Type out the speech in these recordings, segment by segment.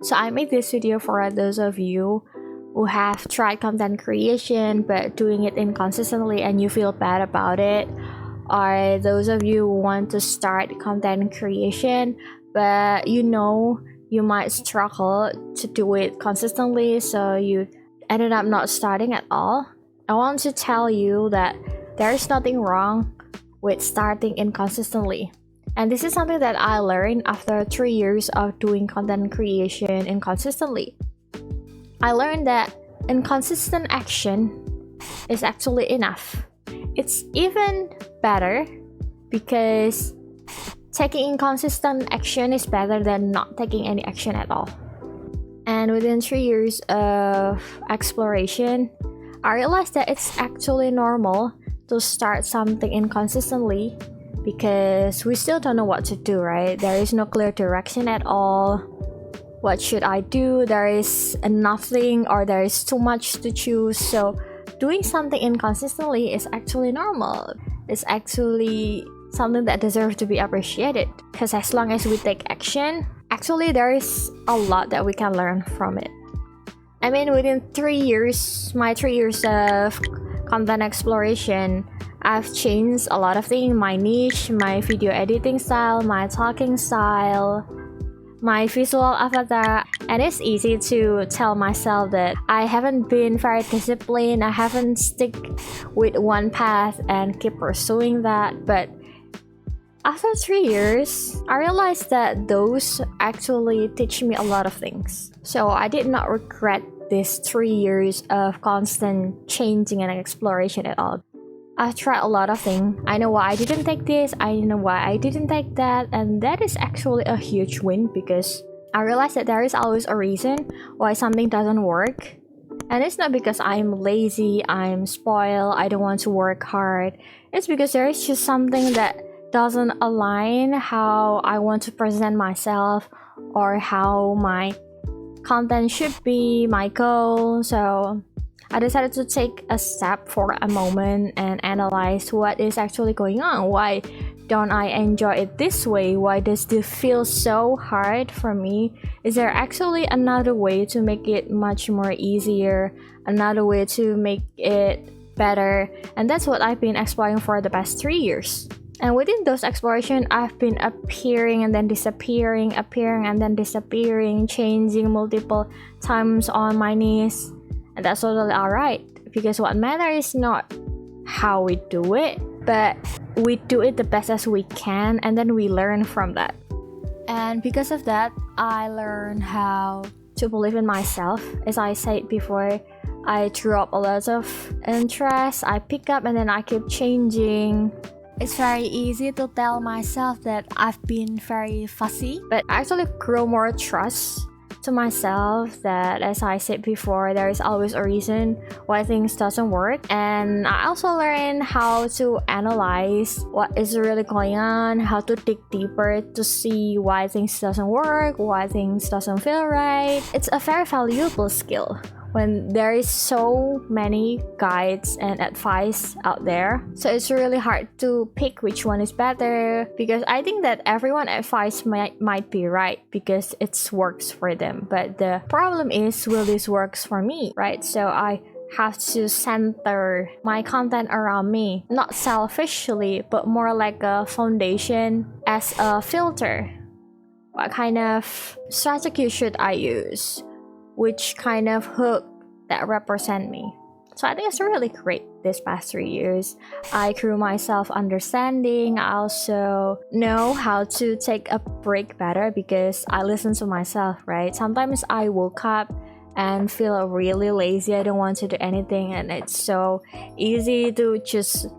So I made this video for those of you who have tried content creation but doing it inconsistently and you feel bad about it, or those of you who want to start content creation but you might struggle to do it consistently, so you ended up not starting at all. I want to tell you that there is nothing wrong with starting inconsistently. And this is something that I learned after 3 years of doing content creation inconsistently. I learned that inconsistent action is actually enough. It's even better because taking inconsistent action is better than not taking any action at all. And within 3 years of exploration, I realized that it's actually normal to start something inconsistently because we still don't know what to do, right? There is no clear direction at all. What should I do? There is nothing, or there is too much to choose. So doing something inconsistently is actually normal. It's actually something that deserves to be appreciated, because as long as we take action, actually there is a lot that we can learn from it. I mean, within 3 years, my 3 years of content exploration, I've changed a lot of things: my niche, my video editing style, my talking style, my visual avatar. And it's easy to tell myself that I haven't been very disciplined, I haven't stick with one path and keep pursuing that. But after 3 years, I realized that those actually teach me a lot of things. So I did not regret these 3 years of constant changing and exploration at all. I've tried a lot of things. I know why I didn't take this, I know why I didn't take that, and that is actually a huge win because I realized that there is always a reason why something doesn't work. And it's not because I'm lazy, I'm spoiled, I don't want to work hard. It's because there is just something that doesn't align how I want to present myself or how my content should be, my goal. So I decided to take a step for a moment and analyze what is actually going on. Why don't I enjoy it this way? Why does this feel so hard for me? Is there actually another way to make it much more easier? Another way to make it better? And that's what I've been exploring for the past 3 years. And within those explorations, I've been appearing and then disappearing, appearing and then disappearing, changing multiple times on my knees. And that's totally alright, because what matters is not how we do it, but we do it the best as we can, and then we learn from that. And because of that, I learned how to believe in myself. As I said before, I drop a lot of interest, I pick up and then I keep changing. It's very easy to tell myself that I've been very fussy, but I actually grow more trust to myself that, as I said before, there is always a reason why things doesn't work. And I also learned how to analyze what is really going on, how to dig deeper to see why things doesn't work, why things doesn't feel right. It's a very valuable skill when there is so many guides and advice out there. So it's really hard to pick which one is better, because I think that everyone advice might be right because it works for them. But the problem is, will this works for me, right? So I have to center my content around me, not selfishly, but more like a foundation as a filter. What kind of strategy should I use? Which kind of hook that represent me? So I think it's really great this past 3 years. I grew myself understanding. I also know how to take a break better because I listen to myself, right? Sometimes I woke up and feel really lazy. I don't want to do anything, and it's so easy to just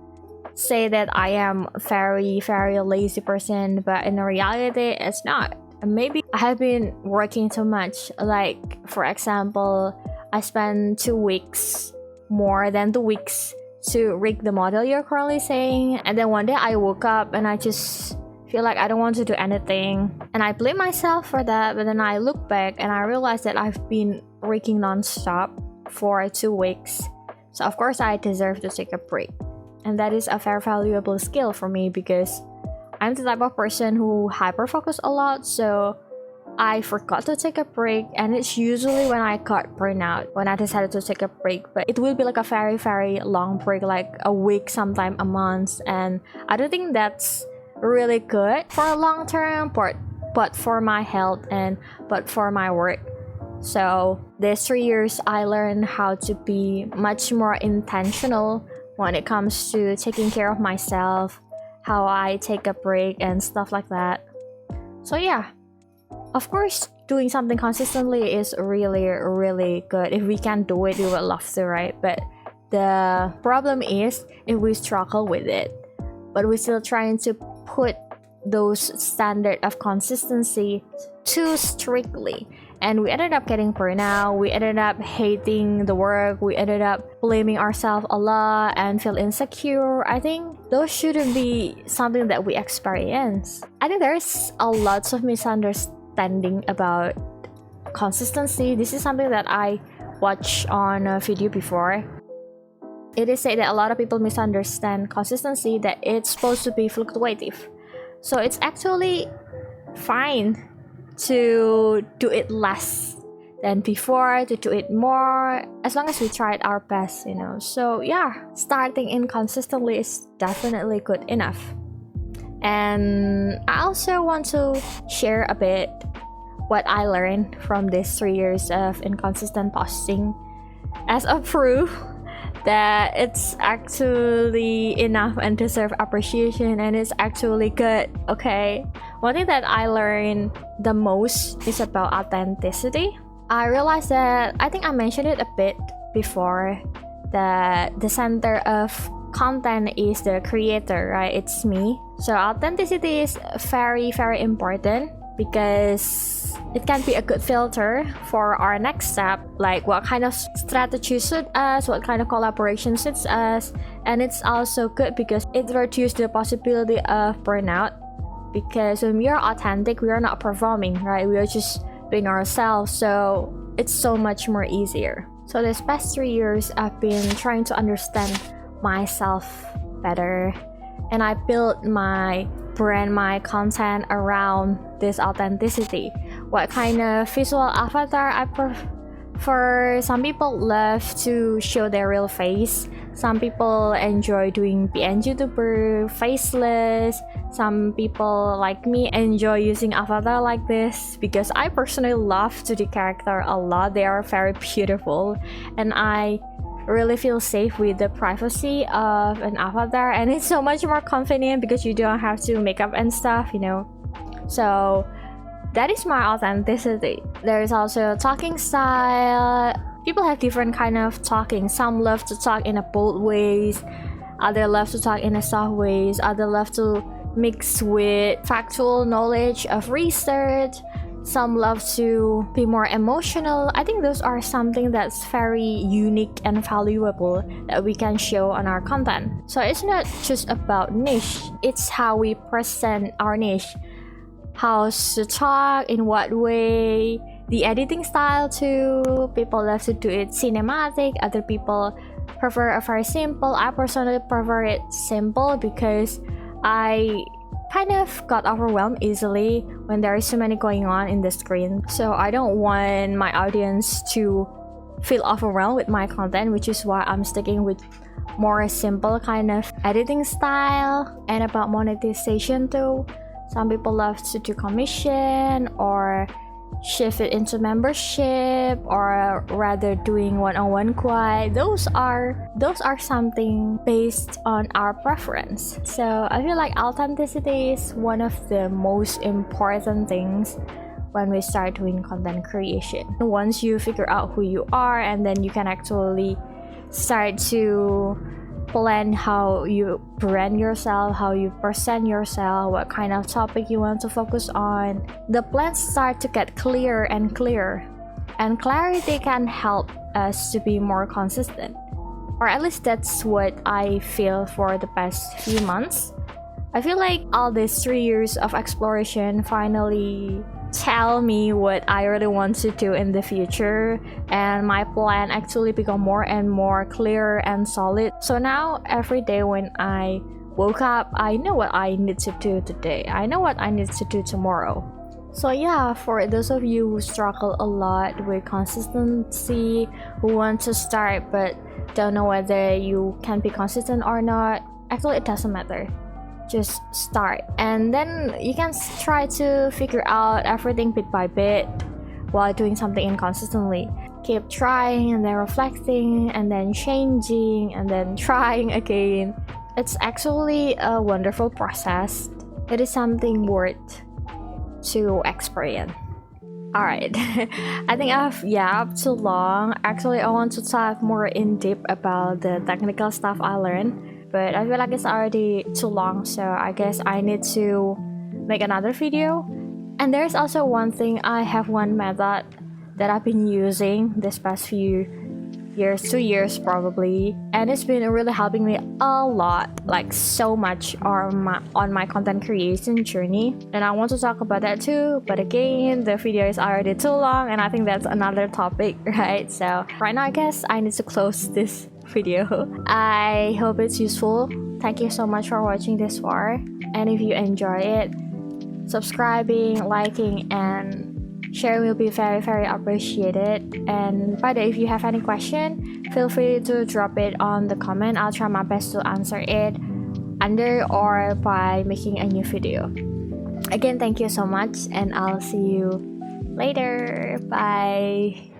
say that I am a very, very lazy person, but in reality, it's not. Maybe I have been working too much. Like, for example, I spent 2 weeks, more than 2 weeks, to rig the model you're currently saying. And then one day I woke up and I just feel like I don't want to do anything. And I blame myself for that. But then I look back and I realized that I've been rigging non-stop for 2 weeks. So of course I deserve to take a break. And that is a very valuable skill for me because I'm the type of person who hyper focus a lot. So I forgot to take a break, and it's usually when I got burnout when I decided to take a break. But it will be like a very, very long break, like a week, sometime a month, and I don't think that's really good for a long term, but for my health and but for my work. So these 3 years, I learned how to be much more intentional when it comes to taking care of myself, how I take a break and stuff like that. So yeah, of course, doing something consistently is really, really good. If we can do it, we would love to, right? But the problem is if we struggle with it, but we're still trying to put those standard of consistency too strictly, and we ended up getting burnout, we ended up hating the work, we ended up blaming ourselves a lot and feel insecure. I think those shouldn't be something that we experience. I think there's a lot of misunderstanding about consistency. This is something that I watched on a video before. It is said that a lot of people misunderstand consistency, that it's supposed to be fluctuative. So it's actually fine to do it less than before, to do it more, as long as we tried our best, you know. So yeah, starting inconsistently is definitely good enough. And I also want to share a bit what I learned from these 3 years of inconsistent posting as a proof that it's actually enough and deserve appreciation, and it's actually good. Okay, one thing that I learned the most is about authenticity. I realized that, I think I mentioned it a bit before, that the center of content is the creator, right? It's me. So authenticity is very, very important, because it can be a good filter for our next step, like what kind of strategy suits us, what kind of collaboration suits us. And it's also good because it reduces the possibility of burnout, because when we are authentic, we are not performing, right? We are just being ourselves, so it's so much more easier. So this past 3 years, I've been trying to understand myself better, and I built my brand, my content around this authenticity. What kind of visual avatar I prefer? Some people love to show their real face. Some people enjoy doing PNG YouTuber, faceless. Some people like me enjoy using avatar like this, because I personally love to the character a lot. They are very beautiful, and I really feel safe with the privacy of an avatar, and it's so much more convenient because you don't have to make up and stuff, you know. So that is my authenticity. There is also talking style. People have different kind of talking. Some love to talk in a bold ways, other love to talk in a soft ways, other love to mix with factual knowledge of research. Some love to be more emotional. I think those are something that's very unique and valuable that we can show on our content. So it's not just about niche, it's how we present our niche. How to talk, in what way, the editing style too. People love to do it cinematic, other people prefer a very simple. I personally prefer it simple because I kind of got overwhelmed easily when there is so many going on in the screen. So I don't want my audience to feel overwhelmed with my content, which is why I'm sticking with more simple kind of editing style. And about monetization too, some people love to do commission or shift it into membership, or rather doing one-on-one quite. Those are something based on our preference. So I feel like authenticity is one of the most important things when we start doing content creation. Once you figure out who you are, and then you can actually start to plan how you brand yourself, how you present yourself, what kind of topic you want to focus on. The plans start to get clearer and clearer, and clarity can help us to be more consistent, or at least that's what I feel for the past few months. I feel like all these 3 years of exploration finally tell me what I really want to do in the future, and my plan actually become more and more clear and solid. So now every day when I woke up, I know what I need to do today. I know what I need to do tomorrow. So yeah, for those of you who struggle a lot with consistency, who want to start but don't know whether you can be consistent or not, actually it doesn't matter. Just start, and then you can try to figure out everything bit by bit while doing something inconsistently. Keep trying and then reflecting and then changing and then trying again. It's actually a wonderful process. It is something worth to experience. Alright, I think I've yapped too long. Actually, I want to talk more in depth about the technical stuff I learned, but I feel like it's already too long, so I guess I need to make another video. And there's also one thing, I have one method that I've been using this past few years, 2 years probably, and it's been really helping me a lot, like so much on my content creation journey, and I want to talk about that too, but again the video is already too long and I think that's another topic, right? So right now I guess I need to close this video. I hope it's useful. Thank you so much for watching this far, and if you enjoy it, subscribing, liking, and share will be very appreciated. And by the way, if you have any question, feel free to drop it on the comment. I'll try my best to answer it under or by making a new video. Again, thank you so much, and I'll see you later. Bye.